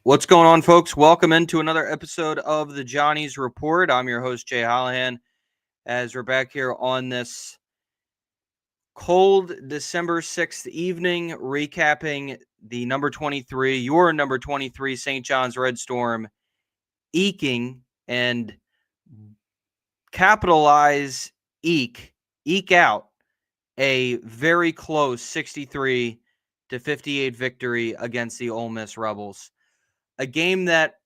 What's going on, folks? Welcome into another episode of the Johnny's Report. I'm your host, Jay Hallahan, as we're back here on this cold December 6th evening, recapping the your number 23 St. John's Red Storm eking and eke out a very close 63-58 victory against the Ole Miss Rebels. A game that,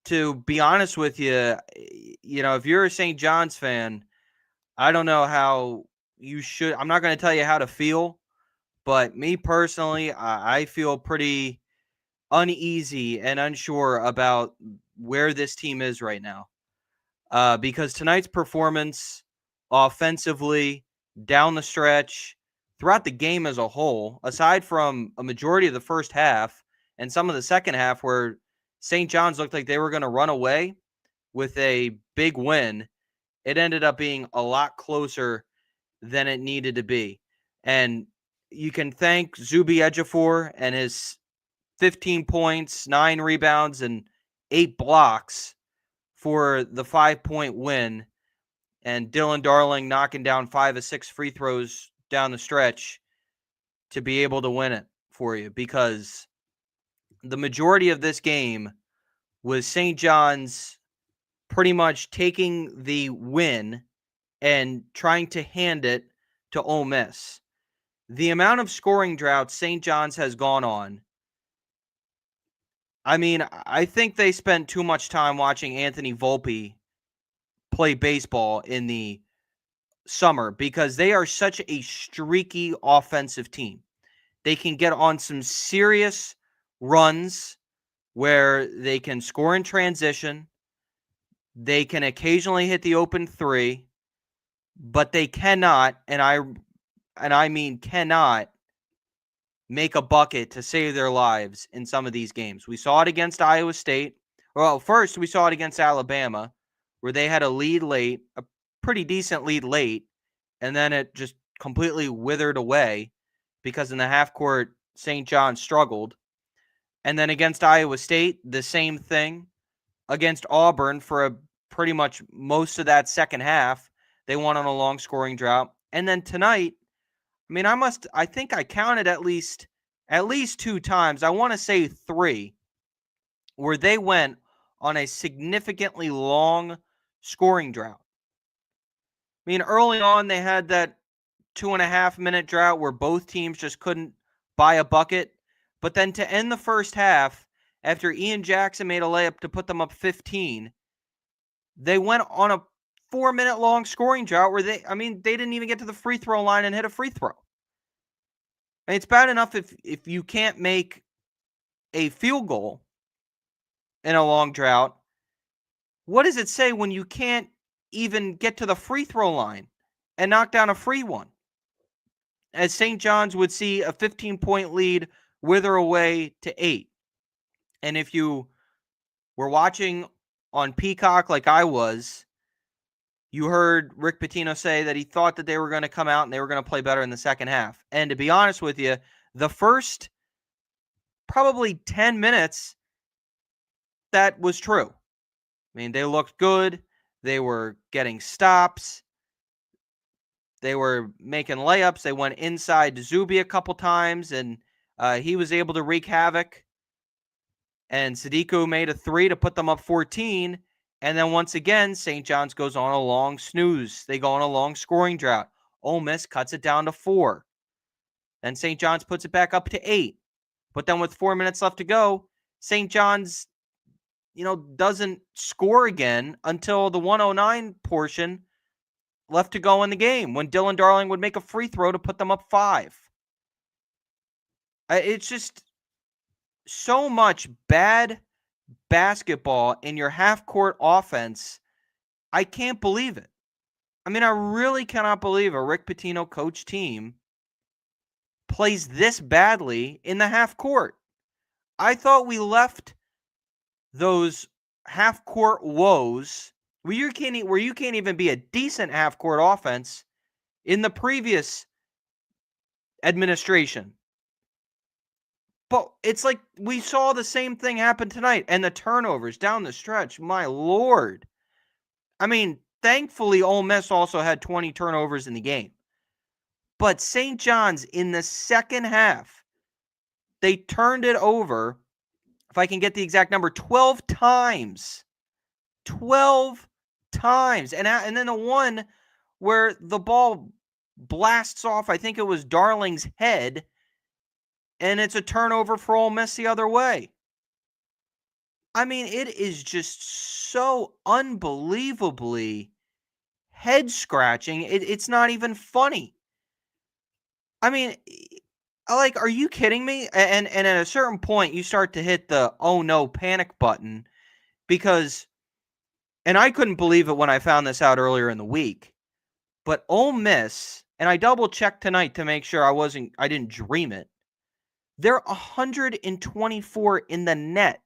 to be honest with you, if you're a St. John's fan, I don't know how you should. I'm not going to tell you how to feel, but me personally, I feel pretty uneasy and unsure about where this team is right now. Because tonight's performance, offensively, down the stretch, throughout the game as a whole, aside from a majority of the first half and some of the second half where St. John's looked like they were going to run away with a big win, it ended up being a lot closer than it needed to be. And you can thank Zuby Ejiofor and his 15 points, 9 rebounds, and 8 blocks for the 5-point win. And Dylan Darling knocking down 5 of 6 free throws down the stretch to be able to win it for you, because the majority of this game was St. John's pretty much taking the win and trying to hand it to Ole Miss. The amount of scoring drought St. John's has gone on, I mean, I think they spent too much time watching Anthony Volpe play baseball in the summer, because they are such a streaky offensive team. They can get on some serious runs where they can score in transition. They can occasionally hit the open three, but they cannot, and I mean cannot, make a bucket to save their lives in some of these games. We saw it against Iowa State. Well, first we saw it against Alabama, where they had a lead late, a pretty decent lead late, and then it just completely withered away because in the half court, St. John struggled. And then against Iowa State, the same thing. Against Auburn, for pretty much most of that second half, they won on a long scoring drought. And then tonight, I mean, I think I counted at least 2 times, I want to say 3, where they went on a significantly long scoring drought. I mean, early on, they had that 2.5-minute drought where both teams just couldn't buy a bucket. But then to end the first half, after Ian Jackson made a layup to put them up 15, they went on a 4-minute long scoring drought where they didn't even get to the free throw line and hit a free throw. And it's bad enough if you can't make a field goal in a long drought. What does it say when you can't even get to the free throw line and knock down a free one? As St. John's would see a 15-point lead wither away to 8. And if you were watching on Peacock like I was, you heard Rick Pitino say that he thought that they were going to come out and they were going to play better in the second half. And to be honest with you, the first probably 10 minutes, that was true. I mean, they looked good. They were getting stops. They were making layups. They went inside to Zuby a couple times, and he was able to wreak havoc. And Sadiku made a 3 to put them up 14. And then once again, St. John's goes on a long snooze. They go on a long scoring drought. Ole Miss cuts it down to 4. Then St. John's puts it back up to 8. But then with 4 minutes left to go, St. John's, doesn't score again until the 109 portion left to go in the game, when Dylan Darling would make a free throw to put them up 5. It's just so much bad basketball in your half-court offense. I can't believe it. I mean, I really cannot believe a Rick Pitino coach team plays this badly in the half court. I thought we left those half-court woes where you can't even be a decent half-court offense in the previous administration. But it's like we saw the same thing happen tonight, and the turnovers down the stretch. My Lord. I mean, thankfully, Ole Miss also had 20 turnovers in the game. But St. John's in the second half, they turned it over, if I can get the exact number, 12 times. 12 times. And then the one where the ball blasts off, I think it was Darling's head, and it's a turnover for Ole Miss the other way. I mean, it is just so unbelievably head-scratching. It's not even funny. I mean, like, are you kidding me? And at a certain point, you start to hit the oh no panic button because, and I couldn't believe it when I found this out earlier in the week, but Ole Miss, and I double checked tonight to make sure I didn't dream it. They're 124 in the net.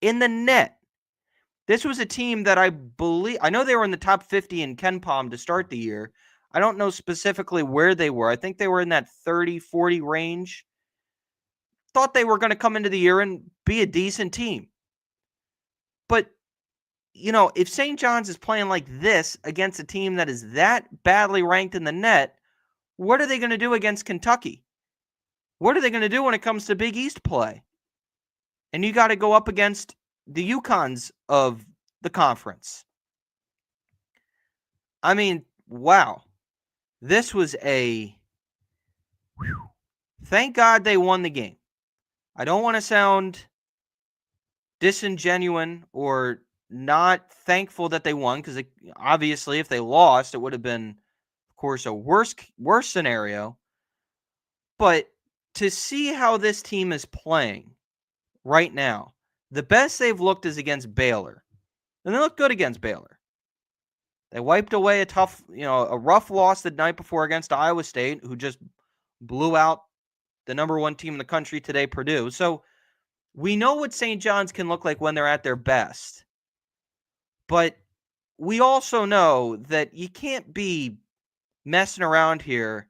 In the net. This was a team that I know they were in the top 50 in KenPom to start the year. I don't know specifically where they were. I think they were in that 30-40 range. Thought they were going to come into the year and be a decent team. But, if St. John's is playing like this against a team that is that badly ranked in the net, what are they going to do against Kentucky? What are they going to do when it comes to Big East play? And you got to go up against the UConns of the conference. I mean, wow. This was thank God they won the game. I don't want to sound disingenuous or not thankful that they won, because obviously if they lost, it would have been, of course, a worse scenario. But to see how this team is playing right now, the best they've looked is against Baylor. And they looked good against Baylor. They wiped away a rough loss the night before against Iowa State, who just blew out the number one team in the country today, Purdue. So we know what St. John's can look like when they're at their best. But we also know that you can't be messing around here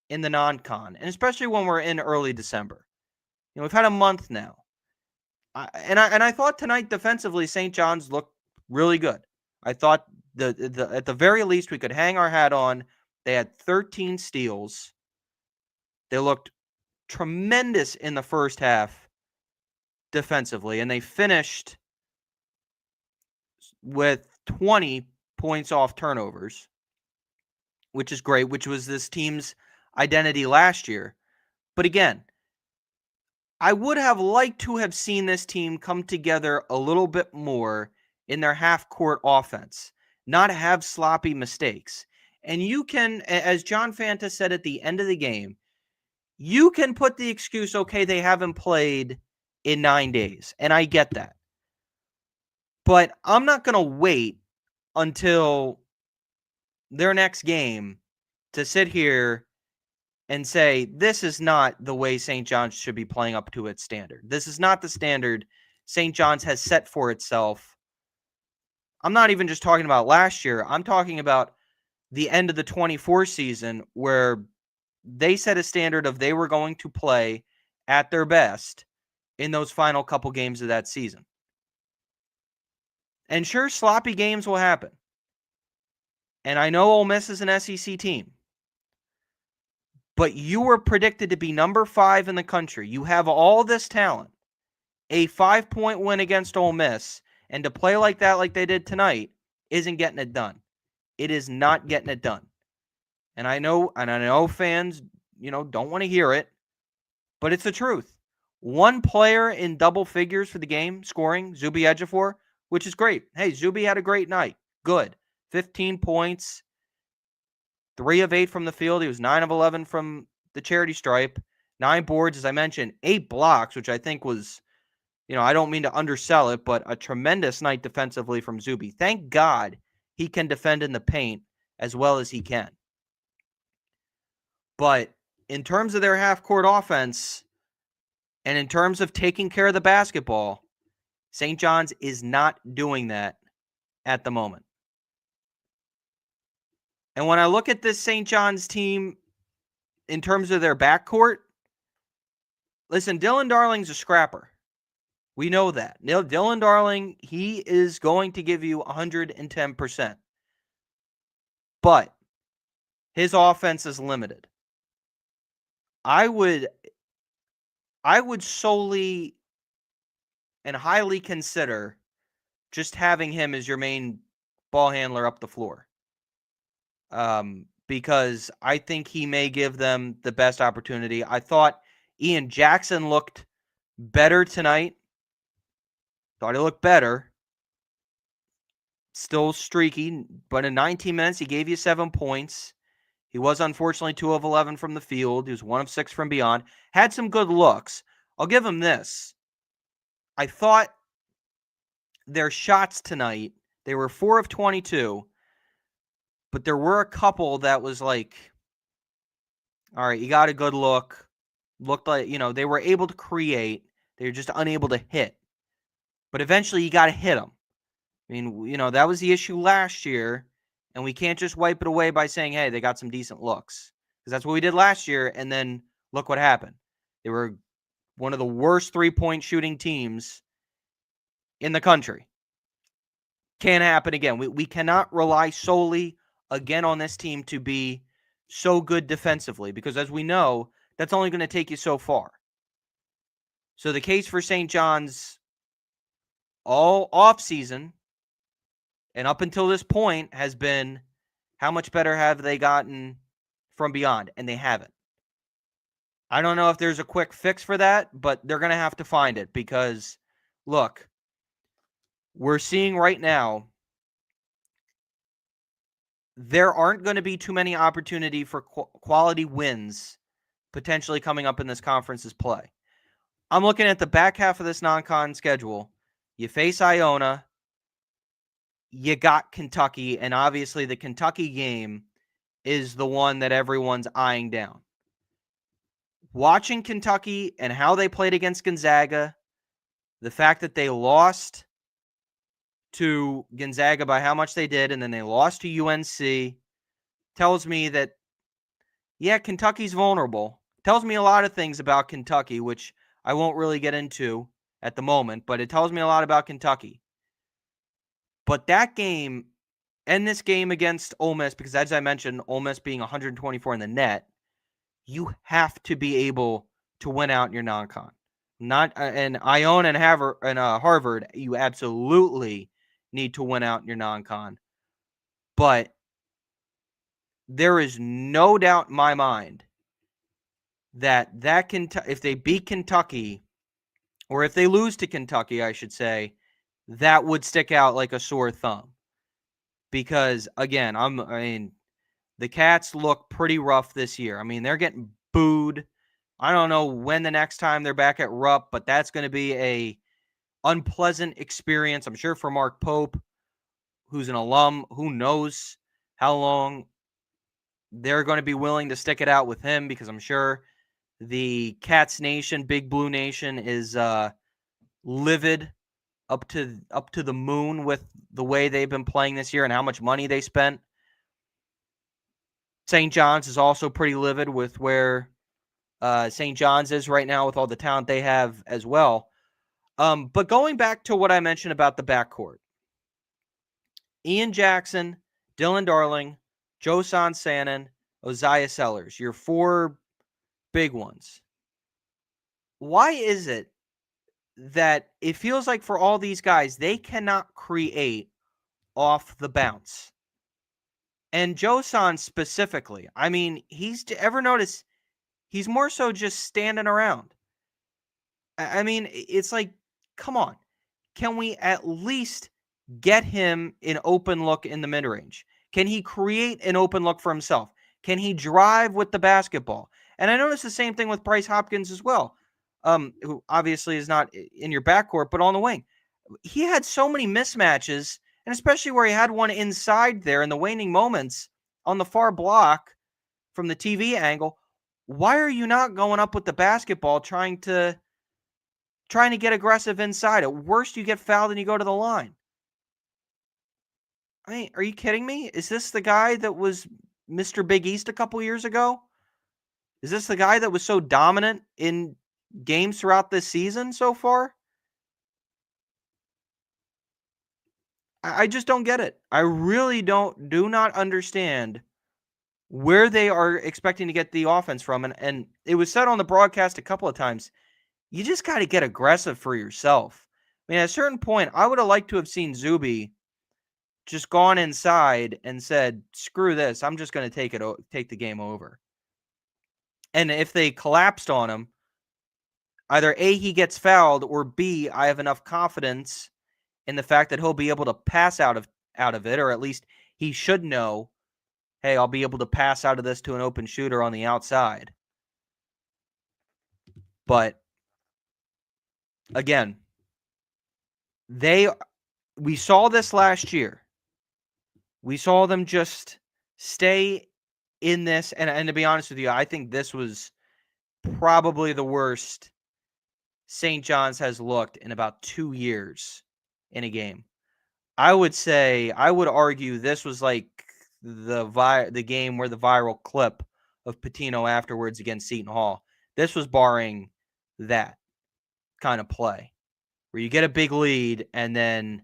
in the non-con, and especially when we're in early December. We've had a month now. I thought tonight defensively, St. John's looked really good. I thought at the very least we could hang our hat on. They had 13 steals. They looked tremendous in the first half defensively, and they finished with 20 points off turnovers, which is great, which was this team's identity last year. But again, I would have liked to have seen this team come together a little bit more in their half-court offense, not have sloppy mistakes. And you can, as John Fanta said at the end of the game, you can put the excuse, okay, they haven't played in 9 days. And I get that. But I'm not going to wait until their next game to sit here and say, this is not the way St. John's should be playing up to its standard. This is not the standard St. John's has set for itself. I'm not even just talking about last year. I'm talking about the end of the 24 season, where they set a standard of they were going to play at their best in those final couple games of that season. And sure, sloppy games will happen. And I know Ole Miss is an SEC team. But you were predicted to be number 5 in the country. You have all this talent. A 5-point win against Ole Miss, and to play like that, like they did tonight, isn't getting it done. It is not getting it done. And I know fans, don't want to hear it, but it's the truth. One player in double figures for the game scoring, Zuby Ejiofor, which is great. Hey, Zuby had a great night. Good. 15 points. 3 of 8 from the field. He was 9 of 11 from the charity stripe. 9 boards, as I mentioned. 8 blocks, which I think was, I don't mean to undersell it, but a tremendous night defensively from Zuby. Thank God he can defend in the paint as well as he can. But in terms of their half-court offense and in terms of taking care of the basketball, St. John's is not doing that at the moment. And when I look at this St. John's team in terms of their backcourt, Listen, Dylan Darling's a scrapper. We know that. Dylan Darling, he is going to give you 110%. But his offense is limited. I would solely and highly consider just having him as your main ball handler up the floor. Because I think he may give them the best opportunity. I thought Ian Jackson looked better tonight. Thought he looked better. Still streaky, but in 19 minutes, he gave you 7 points. He was unfortunately 2 of 11 from the field. He was 1 of 6 from beyond. Had some good looks. I'll give him this. I thought their shots tonight, they were 4 of 22, but there were a couple that was like, all right, you got a good look. Looked like, they were able to create. They were just unable to hit. But eventually you got to hit them. I mean, that was the issue last year, and we can't just wipe it away by saying, hey, they got some decent looks. Because that's what we did last year, and then look what happened. They were one of the worst three-point shooting teams in the country. Can't happen again. We cannot rely solely, again, on this team to be so good defensively, because as we know, that's only going to take you so far. So the case for St. John's all offseason and up until this point has been, how much better have they gotten from beyond? And they haven't. I don't know if there's a quick fix for that, but they're going to have to find it because, look, we're seeing right now there aren't going to be too many opportunity for quality wins potentially coming up in this conference's play. I'm looking at the back half of this non-con schedule. You face Iona. You got Kentucky, and obviously the Kentucky game is the one that everyone's eyeing down. Watching Kentucky and how they played against Gonzaga, the fact that they lost to Gonzaga by how much they did, and then they lost to UNC, tells me that, yeah, Kentucky's vulnerable. Tells me a lot of things about Kentucky, which I won't really get into at the moment, but it tells me a lot about Kentucky. But that game and this game against Ole Miss, because as I mentioned, Ole Miss being 124 in the net, you have to be able to win out in your non-con. Not and Iona and Harvard, you absolutely need to win out in your non-con. But there is no doubt in my mind that if they beat Kentucky, or if they lose to Kentucky, I should say, that would stick out like a sore thumb. Because again, the Cats look pretty rough this year. I mean, they're getting booed. I don't know when the next time they're back at Rupp, but that's going to be a unpleasant experience, I'm sure, for Mark Pope, who's an alum. Who knows how long they're going to be willing to stick it out with him, because I'm sure the Cats Nation, Big Blue Nation, is livid up to the moon with the way they've been playing this year and how much money they spent. St. John's is also pretty livid with where St. John's is right now with all the talent they have as well. But going back to what I mentioned about the backcourt, Ian Jackson, Dylan Darling, Josan Sannon, Oziah Sellers, your 4 big ones. Why is it that it feels like for all these guys, they cannot create off the bounce? And Josan specifically, I mean, ever notice he's more so just standing around. I mean, it's like, come on. Can we at least get him an open look in the mid-range? Can he create an open look for himself? Can he drive with the basketball? And I noticed the same thing with Bryce Hopkins as well, who obviously is not in your backcourt, but on the wing. He had so many mismatches, and especially where he had one inside there in the waning moments on the far block from the TV angle. Why are you not going up with the basketball trying to get aggressive inside? At worst, you get fouled and you go to the line. I mean, are you kidding me? Is this the guy that was Mr. Big East a couple years ago? Is this the guy that was so dominant in games throughout this season so far. I just don't get it. I really do not understand where they are expecting to get the offense from. And it was said on the broadcast a couple of times, you just got to get aggressive for yourself. I mean, at a certain point, I would have liked to have seen Zuby just gone inside and said, "Screw this! I'm just going to take the game over." And if they collapsed on him, either A, he gets fouled, or B, I have enough confidence in the fact that he'll be able to pass out of it, or at least he should know, hey, I'll be able to pass out of this to an open shooter on the outside. But again, we saw this last year. We saw them just stay in this, and to be honest with you, I think this was probably the worst St. John's has looked in about 2 years in a game. I would argue this was like the game where the viral clip of Patino afterwards against Seton Hall. This was barring that kind of play where you get a big lead and then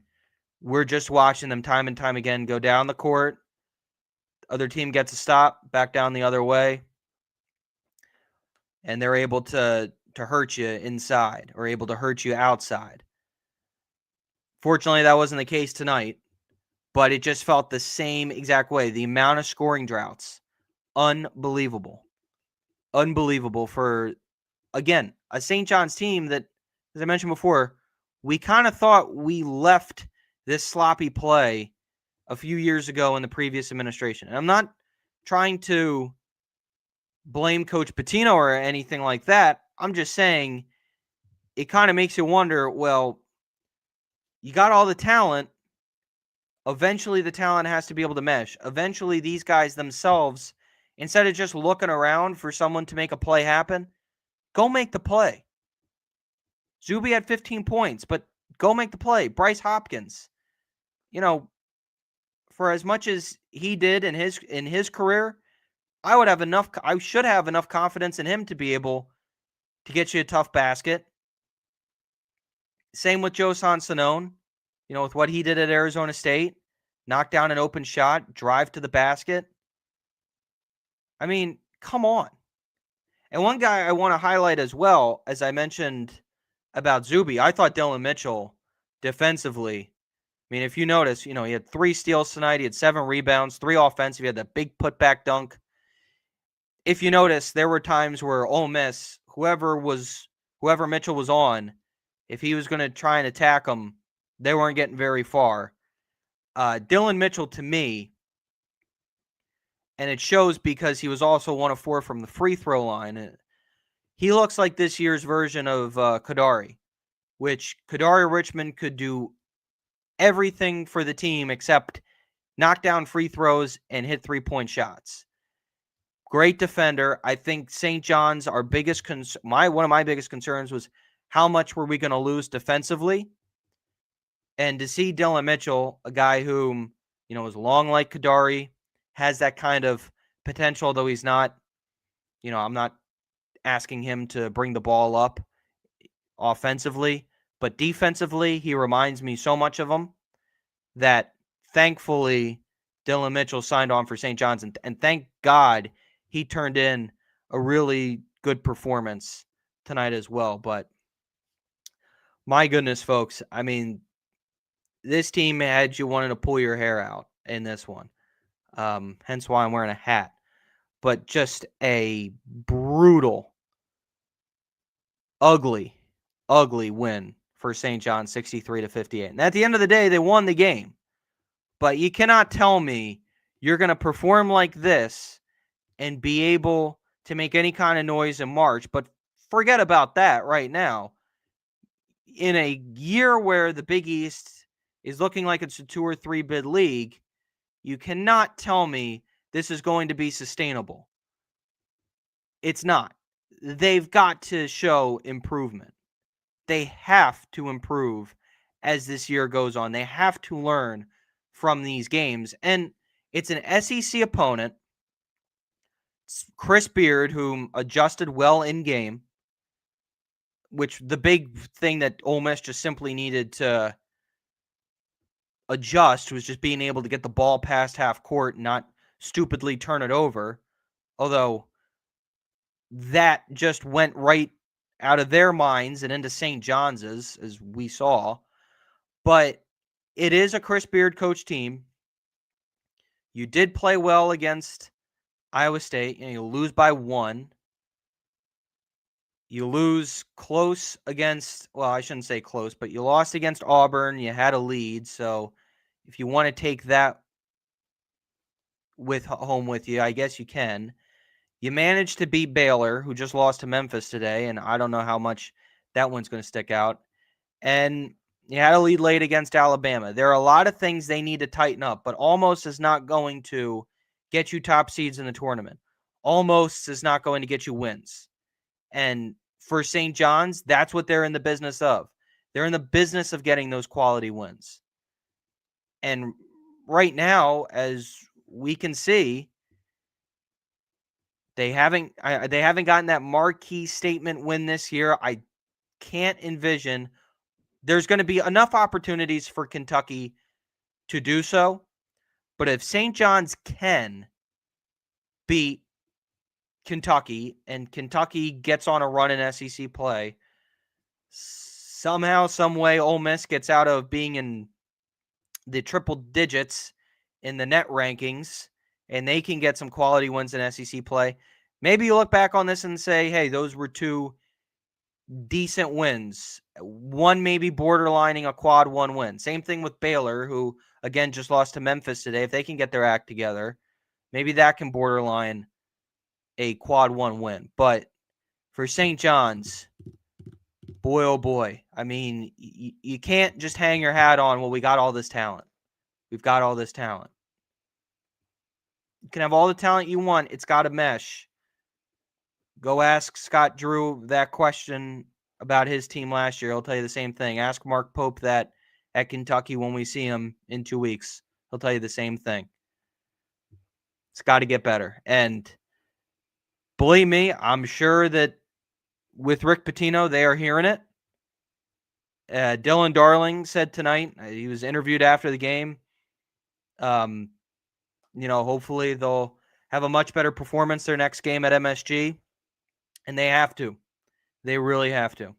we're just watching them time and time again go down the court. Other team gets a stop, back down the other way, and they're able to hurt you inside or able to hurt you outside. Fortunately, that wasn't the case tonight, but it just felt the same exact way. The amount of scoring droughts, unbelievable. Unbelievable for, again, a St. John's team that, as I mentioned before, we kind of thought we left this sloppy play a few years ago in the previous administration. And I'm not trying to blame Coach Patino or anything like that. I'm just saying it kind of makes you wonder, well, you got all the talent. Eventually, the talent has to be able to mesh. Eventually, these guys themselves, instead of just looking around for someone to make a play happen, go make the play. Zuby had 15 points, but go make the play. Bryce Hopkins, for as much as he did in his career, I should have enough confidence in him to be able to get you a tough basket. Same with Joe Sansonone, with what he did at Arizona State. Knock down an open shot, drive to the basket. I mean, come on. And one guy I want to highlight as well, as I mentioned about Zuby, I thought Dylan Mitchell defensively, I mean, if you notice, he had 3 steals tonight. He had 7 rebounds, 3 offensive. He had that big putback dunk. If you notice, there were times where Ole Miss, whoever Mitchell was on, if he was going to try and attack him, they weren't getting very far. Dylan Mitchell, to me, and it shows because he was also 1 of 4 from the free throw line. He looks like this year's version of Kadari, which Kadari Richmond could do everything for the team except knock down free throws and hit 3-point shots. Great defender. I think St. John's, one of my biggest concerns was how much were we going to lose defensively? And to see Dylan Mitchell, a guy whom, is long like Kadari, has that kind of potential, though he's not, I'm not asking him to bring the ball up offensively, but defensively, he reminds me so much of him that thankfully Dylan Mitchell signed on for St. John's, and thank God he turned in a really good performance tonight as well. But my goodness, folks, I mean, this team had you wanting to pull your hair out in this one. Hence why I'm wearing a hat. But just a brutal, ugly win for St. John, 63-58. And at the end of the day, they won the game. But you cannot tell me you're going to perform like this and be able to make any kind of noise in March. But forget about that right now. In a year where the Big East is looking like it's a 2 or 3 bid league, you cannot tell me this is going to be sustainable. It's not. They've got to show improvement. They have to improve as this year goes on. They have to learn from these games. And it's an SEC opponent, Chris Beard, whom adjusted well in game. which the big thing that Ole Miss just simply needed to adjust was just being able to get the ball past half court and not stupidly turn it over. Although that just went right out of their minds and into St. John's, as we saw. But it is a Chris Beard coach team. You did play well against Iowa State, and you lose by 1. You lose close against, well, I shouldn't say close, but you lost against Auburn. You had a lead. So if you want to take that with home with you, I guess you can. You managed to beat Baylor, who just lost to Memphis today, and I don't know how much that one's going to stick out. And you had a lead late against Alabama. There are a lot of things they need to tighten up, but almost is not going to get you top seeds in the tournament. Almost is not going to get you wins. And for St. John's, that's what they're in the business of. They're in the business of getting those quality wins. And right now, as we can see, they haven't gotten that marquee statement win this year. I can't envision there's going to be enough opportunities for Kentucky to do so. But if St. John's can beat Kentucky and Kentucky gets on a run in SEC play, somehow, some way, Ole Miss gets out of being in the triple digits in the net rankings and they can get some quality wins in SEC play, maybe you look back on this and say, hey, those were 2 decent wins. One maybe borderlining a quad 1 win. Same thing with Baylor, who, again, just lost to Memphis today. If they can get their act together, maybe that can borderline a quad 1 win. But for St. John's, boy, oh boy. I mean, you can't just hang your hat on, well, we got all this talent. We've got all this talent. You can have all the talent you want. It's got to mesh. Go ask Scott Drew that question about his team last year. He'll tell you the same thing. Ask Mark Pope that at Kentucky when we see him in 2 weeks. He'll tell you the same thing. It's got to get better. And believe me, I'm sure that with Rick Pitino, they are hearing it. Dylan Darling said tonight, he was interviewed after the game. Hopefully they'll have a much better performance their next game at MSG. And they have to. They really have to.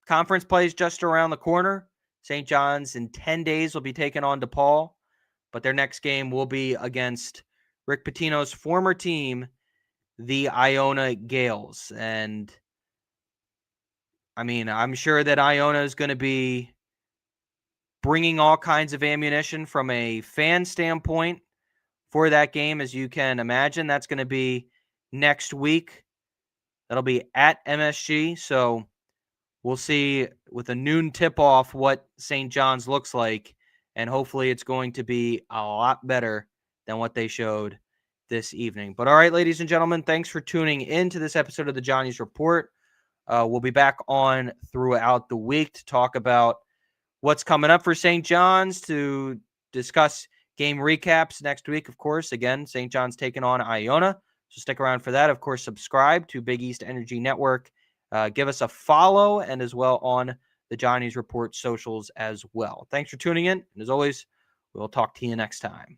Conference play is just around the corner. St. John's in 10 days will be taking on DePaul. But their next game will be against Rick Pitino's former team, the Iona Gales. And, I mean, I'm sure that Iona is going to be bringing all kinds of ammunition from a fan standpoint for that game. As you can imagine, that's going to be next week. That'll be at MSG. So we'll see with a noon tip-off what St. John's looks like. And hopefully it's going to be a lot better than what they showed this evening. But all right, ladies and gentlemen, thanks for tuning in to this episode of the Johnny's Report. We'll be back on throughout the week to talk about what's coming up for St. John's, to discuss game recaps next week, of course. Again, St. John's taking on Iona. So stick around for that. Of course, subscribe to Big East Energy Network. Give us a follow, and as well on the Johnny's Report socials as well. Thanks for tuning in. And as always, we'll talk to you next time.